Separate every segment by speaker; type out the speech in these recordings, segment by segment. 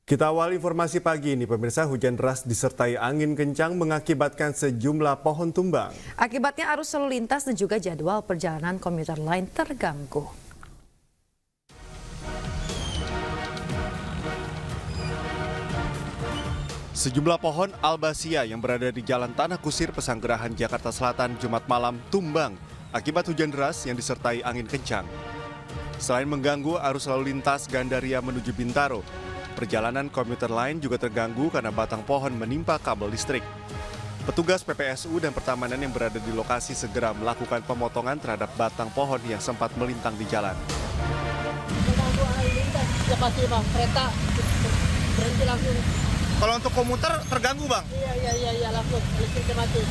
Speaker 1: Kita awali informasi pagi ini, pemirsa. Hujan deras disertai angin kencang mengakibatkan sejumlah pohon tumbang.
Speaker 2: Akibatnya arus lalu lintas dan juga jadwal perjalanan komuter lain terganggu.
Speaker 1: Sejumlah pohon albasia yang berada di Jalan Tanah Kusir, Pesanggerahan, Jakarta Selatan, Jumat malam tumbang akibat hujan deras yang disertai angin kencang. Selain mengganggu arus lalu lintas Gandaria menuju Bintaro, perjalanan komuter lain juga terganggu karena batang pohon menimpa kabel listrik. Petugas PPSU dan Pertamanan yang berada di lokasi segera melakukan pemotongan terhadap batang pohon yang sempat melintang di jalan.
Speaker 3: Mengganggu lalu lintas, ya pasti bang, kereta berhenti langsung.
Speaker 1: Kalau untuk komuter terganggu, Bang?
Speaker 3: Iya, langsung listriknya mati.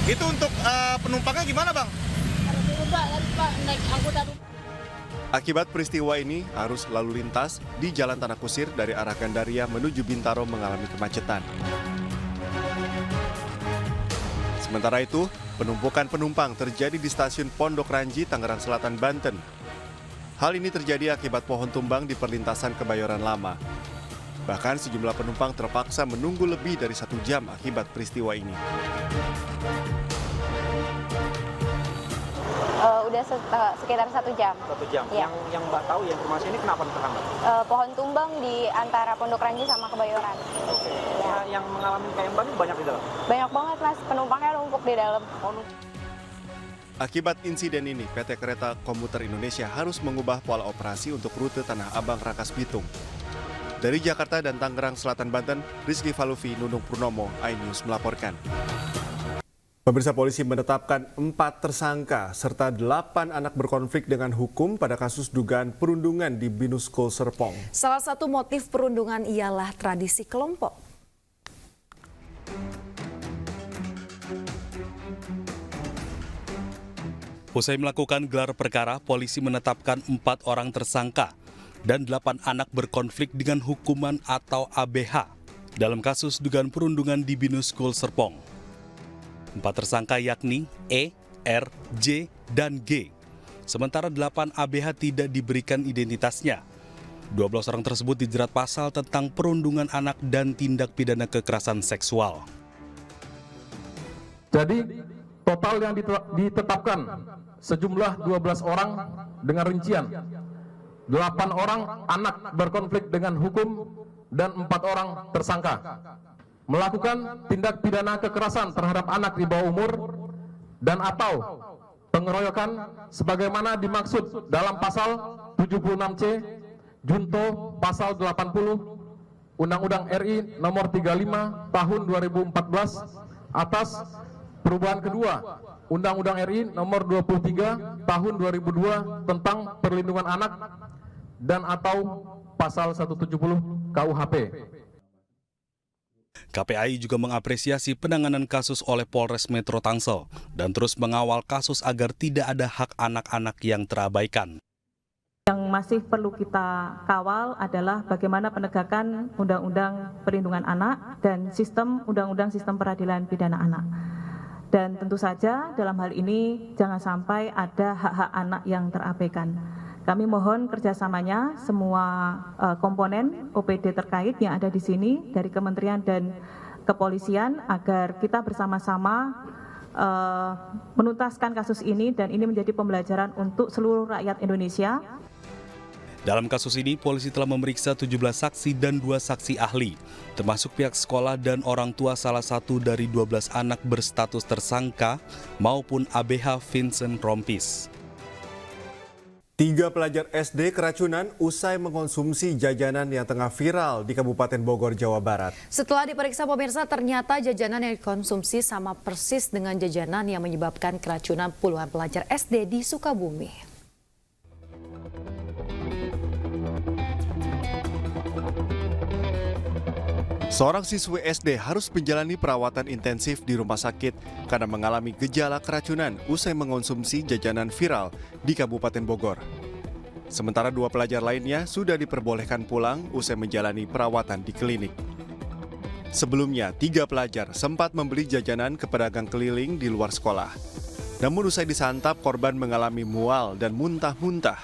Speaker 1: Itu untuk penumpangnya gimana, Bang?
Speaker 3: Harus turun pak, naik angkutan.
Speaker 1: Akibat peristiwa ini, arus lalu lintas di Jalan Tanah Kusir dari arah Gandaria menuju Bintaro mengalami kemacetan. Sementara itu, penumpukan penumpang terjadi di stasiun Pondok Ranji, Tangerang Selatan, Banten. Hal ini terjadi akibat pohon tumbang di perlintasan Kebayoran Lama. Bahkan sejumlah penumpang terpaksa menunggu lebih dari 1 jam akibat peristiwa ini.
Speaker 4: Udah sekitar 1 jam.
Speaker 5: 1 jam.
Speaker 4: Ya.
Speaker 5: Yang Mbak tahu ya informasi ini kenapa terhambat?
Speaker 4: Pohon tumbang di antara Pondok Ranji sama Kebayoran.
Speaker 5: Oke.
Speaker 4: Ya.
Speaker 5: Yang mengalami kayak Mbak ini banyak di dalam?
Speaker 4: Banyak banget mas, penumpangnya numpuk di dalam.
Speaker 1: Akibat insiden ini, PT Kereta Komuter Indonesia harus mengubah pola operasi untuk rute Tanah Abang Rangkas Bitung. Dari Jakarta dan Tangerang Selatan, Banten, Rizky Falufi, Nunung Purnomo, iNews melaporkan. Pemirsa, polisi menetapkan 4 tersangka serta 8 anak berkonflik dengan hukum pada kasus dugaan perundungan di Binus School Serpong.
Speaker 2: Salah satu motif perundungan ialah tradisi kelompok.
Speaker 6: Usai melakukan gelar perkara, polisi menetapkan 4 orang tersangka dan 8 anak berkonflik dengan hukuman atau ABH dalam kasus dugaan perundungan di Binus School Serpong. 4 tersangka yakni E, R, J, dan G. Sementara 8 ABH tidak diberikan identitasnya. 12 orang tersebut dijerat pasal tentang perundungan anak dan tindak pidana kekerasan seksual.
Speaker 7: Jadi total yang ditetapkan sejumlah 12 orang dengan rincian 8 orang anak berkonflik dengan hukum dan 4 orang tersangka melakukan tindak pidana kekerasan terhadap anak di bawah umur dan atau pengeroyokan sebagaimana dimaksud dalam pasal 76C junto pasal 80 Undang-Undang RI nomor 35 tahun 2014 atas perubahan kedua Undang-Undang RI nomor 23 tahun 2002 tentang perlindungan anak dan atau pasal 170 KUHP.
Speaker 6: KPAI juga mengapresiasi penanganan kasus oleh Polres Metro Tangsel dan terus mengawal kasus agar tidak ada hak anak-anak yang terabaikan.
Speaker 8: Yang masih perlu kita kawal adalah bagaimana penegakan Undang-Undang Perlindungan Anak dan sistem Undang-Undang Sistem Peradilan Pidana Anak. Dan tentu saja dalam hal ini jangan sampai ada hak-hak anak yang terabaikan. Kami mohon kerjasamanya semua komponen OPD terkait yang ada di sini dari Kementerian dan Kepolisian agar kita bersama-sama menuntaskan kasus ini dan ini menjadi pembelajaran untuk seluruh rakyat Indonesia.
Speaker 6: Dalam kasus ini, polisi telah memeriksa 17 saksi dan 2 saksi ahli, termasuk pihak sekolah dan orang tua salah satu dari 12 anak berstatus tersangka maupun ABH Vincent Rompis.
Speaker 1: 3 pelajar SD keracunan usai mengkonsumsi jajanan yang tengah viral di Kabupaten Bogor, Jawa Barat.
Speaker 2: Setelah diperiksa pemirsa, ternyata jajanan yang dikonsumsi sama persis dengan jajanan yang menyebabkan keracunan puluhan pelajar SD di Sukabumi.
Speaker 1: Seorang siswi SD harus menjalani perawatan intensif di rumah sakit karena mengalami gejala keracunan usai mengonsumsi jajanan viral di Kabupaten Bogor. Sementara 2 pelajar lainnya sudah diperbolehkan pulang usai menjalani perawatan di klinik. Sebelumnya, 3 pelajar sempat membeli jajanan ke pedagang keliling di luar sekolah. Namun usai disantap, korban mengalami mual dan muntah-muntah.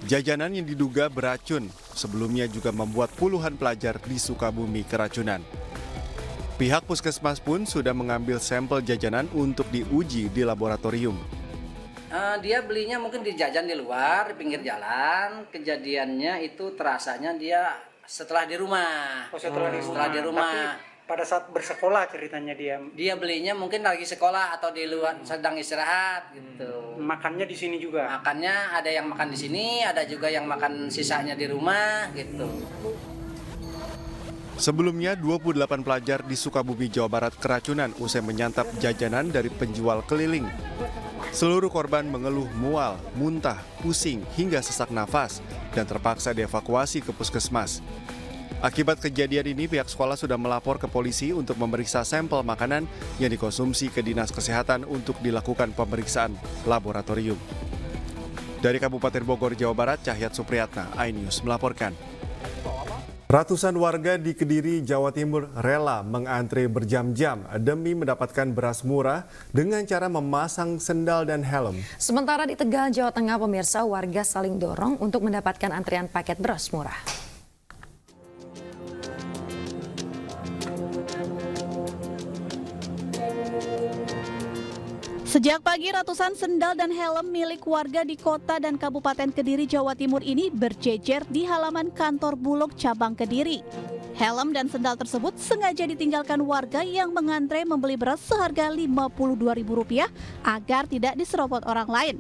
Speaker 1: Jajanan yang diduga beracun sebelumnya juga membuat puluhan pelajar di Sukabumi keracunan. Pihak puskesmas pun sudah mengambil sampel jajanan untuk diuji di laboratorium.
Speaker 9: Dia belinya mungkin dijajan di luar, di pinggir jalan. Kejadiannya itu terasanya dia setelah di rumah. Setelah di rumah.
Speaker 3: Tapi pada saat bersekolah ceritanya
Speaker 9: Dia belinya mungkin lagi sekolah atau di luar sedang istirahat gitu.
Speaker 3: makannya di sini juga.
Speaker 9: Makannya ada yang makan di sini, ada juga yang makan sisanya di rumah gitu.
Speaker 1: Sebelumnya, 28 pelajar di Sukabumi, Jawa Barat keracunan usai menyantap jajanan dari penjual keliling. Seluruh korban mengeluh mual, muntah, pusing, hingga sesak nafas dan terpaksa dievakuasi ke puskesmas. Akibat kejadian ini, pihak sekolah sudah melapor ke polisi untuk memeriksa sampel makanan yang dikonsumsi ke Dinas Kesehatan untuk dilakukan pemeriksaan laboratorium. Dari Kabupaten Bogor, Jawa Barat, Cahyat Supriyatna, iNews melaporkan. Ratusan warga di Kediri, Jawa Timur rela mengantre berjam-jam demi mendapatkan beras murah dengan cara memasang sendal dan helm.
Speaker 2: Sementara di Tegal, Jawa Tengah, pemirsa, warga saling dorong untuk mendapatkan antrian paket beras murah.
Speaker 10: Sejak pagi, ratusan sendal dan helm milik warga di kota dan Kabupaten Kediri, Jawa Timur ini berjejer di halaman kantor Bulog cabang Kediri. Helm dan sendal tersebut sengaja ditinggalkan warga yang mengantre membeli beras seharga Rp52.000 agar tidak diserobot orang lain.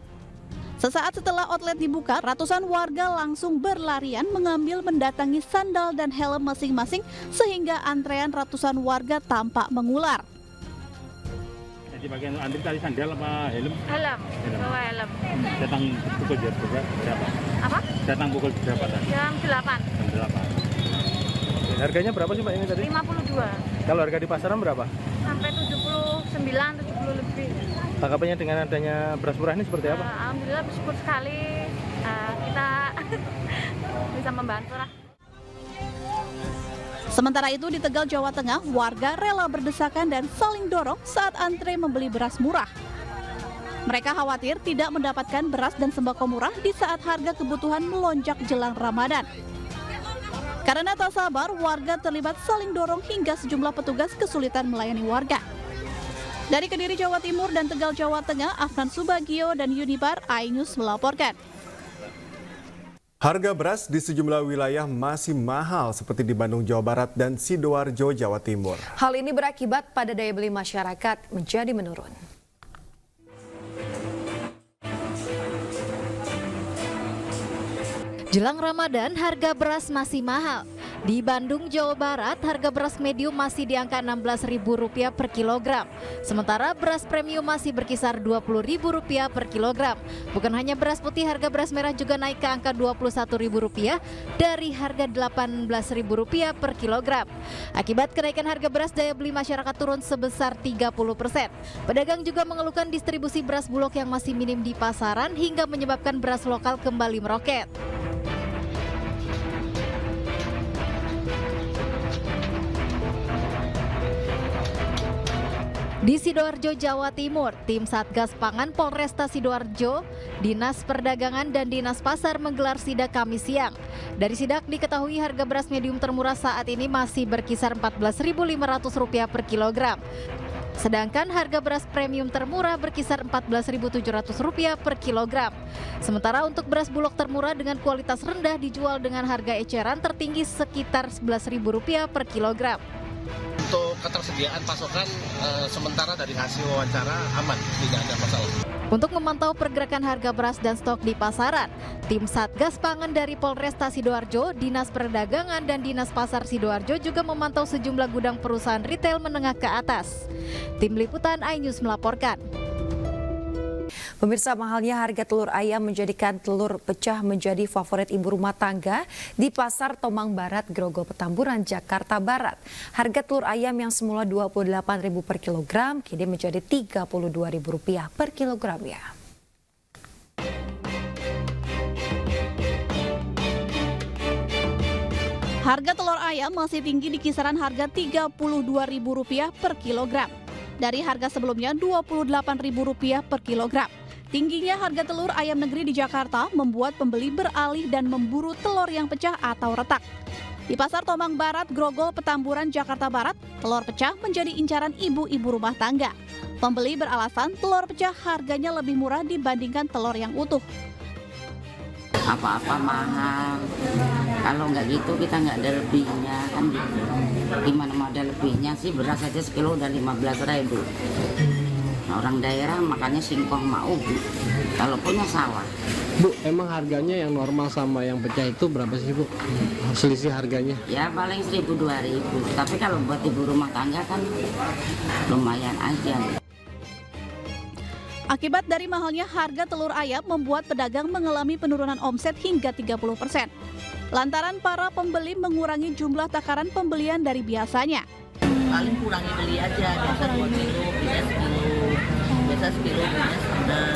Speaker 10: Sesaat setelah outlet dibuka, ratusan warga langsung berlarian mengambil mendatangi sandal dan helm masing-masing sehingga antrean ratusan warga tampak mengular.
Speaker 11: Di bagian antri tadi sandal apa helm?
Speaker 4: Helm, bawa helm.
Speaker 11: Datang pukul berapa?
Speaker 4: Apa?
Speaker 11: Datang pukul berapa tadi?
Speaker 4: Jam 8.
Speaker 11: Jam 8.
Speaker 5: Harganya berapa sih Mbak ini tadi?
Speaker 4: 52.
Speaker 5: Kalau harga di pasaran berapa?
Speaker 4: Sampai 79, 70 lebih.
Speaker 5: Tanggapannya dengan adanya beras murah ini seperti apa?
Speaker 4: Alhamdulillah bersyukur sekali kita bisa membantu lah.
Speaker 10: Sementara itu di Tegal, Jawa Tengah, warga rela berdesakan dan saling dorong saat antre membeli beras murah. Mereka khawatir tidak mendapatkan beras dan sembako murah di saat harga kebutuhan melonjak jelang Ramadan. Karena tak sabar, warga terlibat saling dorong hingga sejumlah petugas kesulitan melayani warga. Dari Kediri, Jawa Timur dan Tegal, Jawa Tengah, Afnan Subagio dan Yunibar, iNews melaporkan.
Speaker 1: Harga beras di sejumlah wilayah masih mahal seperti di Bandung, Jawa Barat dan Sidoarjo, Jawa Timur.
Speaker 2: Hal ini berakibat pada daya beli masyarakat menjadi menurun.
Speaker 12: Jelang Ramadan, harga beras masih mahal. Di Bandung, Jawa Barat, harga beras medium masih di angka Rp16.000 per kilogram. Sementara beras premium masih berkisar Rp20.000 per kilogram. Bukan hanya beras putih, harga beras merah juga naik ke angka Rp21.000 dari harga Rp18.000 per kilogram. Akibat kenaikan harga beras, daya beli masyarakat turun sebesar 30%. Pedagang juga mengeluhkan distribusi beras Bulog yang masih minim di pasaran hingga menyebabkan beras lokal kembali meroket. Di Sidoarjo, Jawa Timur, tim Satgas Pangan Polresta Sidoarjo, Dinas Perdagangan dan Dinas Pasar menggelar sidak Kamis siang. Dari sidak diketahui harga beras medium termurah saat ini masih berkisar Rp14.500 per kilogram. Sedangkan harga beras premium termurah berkisar Rp14.700 per kilogram. Sementara untuk beras Bulog termurah dengan kualitas rendah dijual dengan harga eceran tertinggi sekitar Rp11.000 per kilogram.
Speaker 13: Untuk ketersediaan pasokan sementara dari hasil wawancara aman, tidak ada masalah.
Speaker 12: Untuk memantau pergerakan harga beras dan stok di pasaran, tim Satgas Pangan dari Polresta Sidoarjo, Dinas Perdagangan dan Dinas Pasar Sidoarjo juga memantau sejumlah gudang perusahaan retail menengah ke atas. Tim Liputan iNews melaporkan.
Speaker 2: Pemirsa, mahalnya harga telur ayam menjadikan telur pecah menjadi favorit ibu rumah tangga di Pasar Tomang Barat, Grogol Petamburan, Jakarta Barat. Harga telur ayam yang semula Rp28.000 per kilogram kini menjadi Rp32.000 per kilogramnya.
Speaker 10: Harga telur ayam masih tinggi di kisaran harga Rp32.000 per kilogram. Dari harga sebelumnya Rp28.000 per kilogram. Tingginya harga telur ayam negeri di Jakarta membuat pembeli beralih dan memburu telur yang pecah atau retak. Di Pasar Tomang Barat, Grogol, Petamburan, Jakarta Barat, telur pecah menjadi incaran ibu-ibu rumah tangga. Pembeli beralasan telur pecah harganya lebih murah dibandingkan telur yang utuh.
Speaker 14: Apa-apa mahal, kalau nggak gitu kita nggak ada lebihnya kan gitu. Gimana mau ada lebihnya sih, beras aja sekilo udah 15.000. Nah, orang daerah makanya singkong mau, kalau punya sawah.
Speaker 3: Bu, emang harganya yang normal sama yang pecah itu berapa sih Bu? Selisih harganya?
Speaker 14: Ya paling 1.000-2.000, tapi kalau buat ibu rumah tangga kan lumayan aja.
Speaker 10: Akibat dari mahalnya harga telur ayam membuat pedagang mengalami penurunan omset hingga 30%. Lantaran para pembeli mengurangi jumlah takaran pembelian dari biasanya.
Speaker 14: Paling kurangi beli aja, biasa 2 kilo, bisa sekilo. Biasa sekilo, bisa setengah.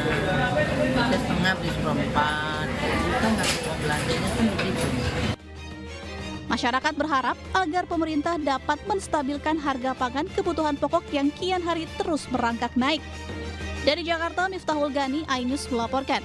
Speaker 14: Bisa setengah, beli seperempat. Kita nggak mau belanjanya kan begitu.
Speaker 10: Masyarakat berharap agar pemerintah dapat menstabilkan harga pangan kebutuhan pokok yang kian hari terus merangkak naik. Dari Jakarta, Miftahul Gani, iNews melaporkan.